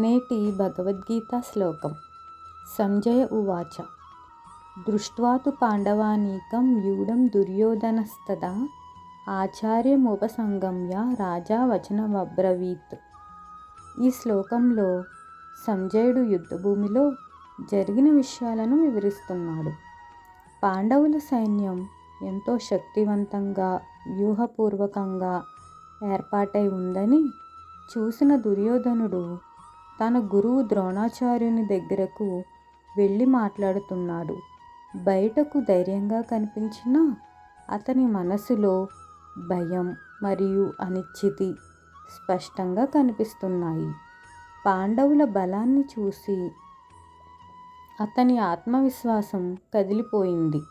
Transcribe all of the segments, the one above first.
నేటి భగవద్గీత శ్లోకం. సంజయ ఉవాచ దృష్ట్వా తు పాండవానీకం వ్యూఢం దుర్యోధనస్తదా ఆచార్యముపసంగమ్య రాజా వచనమబ్రవీత్. ఈ శ్లోకంలో సంజయుడు యుద్ధభూమిలో జరిగిన విషయాలను వివరిస్తున్నాడు. పాండవుల సైన్యం ఎంతో శక్తివంతంగా వ్యూహపూర్వకంగా ఏర్పాటై ఉందని చూసిన దుర్యోధనుడు తన గురువు ద్రోణాచార్యుని దగ్గరకు వెళ్ళి మాట్లాడుతున్నాడు. బయటకు ధైర్యంగా కనిపించినా అతని మనసులో భయం మరియు అనిశ్చితి స్పష్టంగా కనిపిస్తున్నాయి. పాండవుల బలాన్ని చూసి అతని ఆత్మవిశ్వాసం కదిలిపోయింది.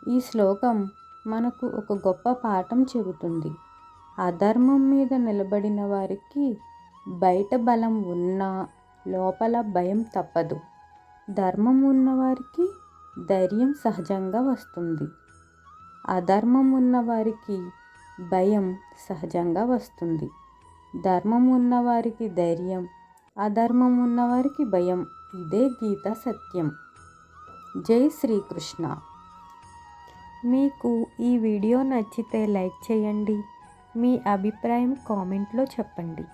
ఈ శ్లోకం మనకు ఒక గొప్ప పాఠం చెబుతుంది. అధర్మం మీద నిలబడిన వారికి బయట బలం ఉన్నా లోపల భయం తప్పదు. ధర్మం ఉన్నవారికి ధైర్యం సహజంగా వస్తుంది. అధర్మం ఉన్నవారికి భయం సహజంగా వస్తుంది. ధర్మం ఉన్నవారికి ధైర్యం, అధర్మం ఉన్నవారికి భయం. ఇదే గీతా సత్యం. జై శ్రీకృష్ణ. మీకు ఈ వీడియో నచ్చితే లైక్ చేయండి. మీ అభిప్రాయం కామెంట్లో చెప్పండి.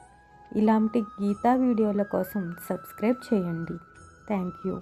ఇలాంటి గీతా వీడియోల కోసం సబ్స్క్రైబ్ చేయండి. Thank you.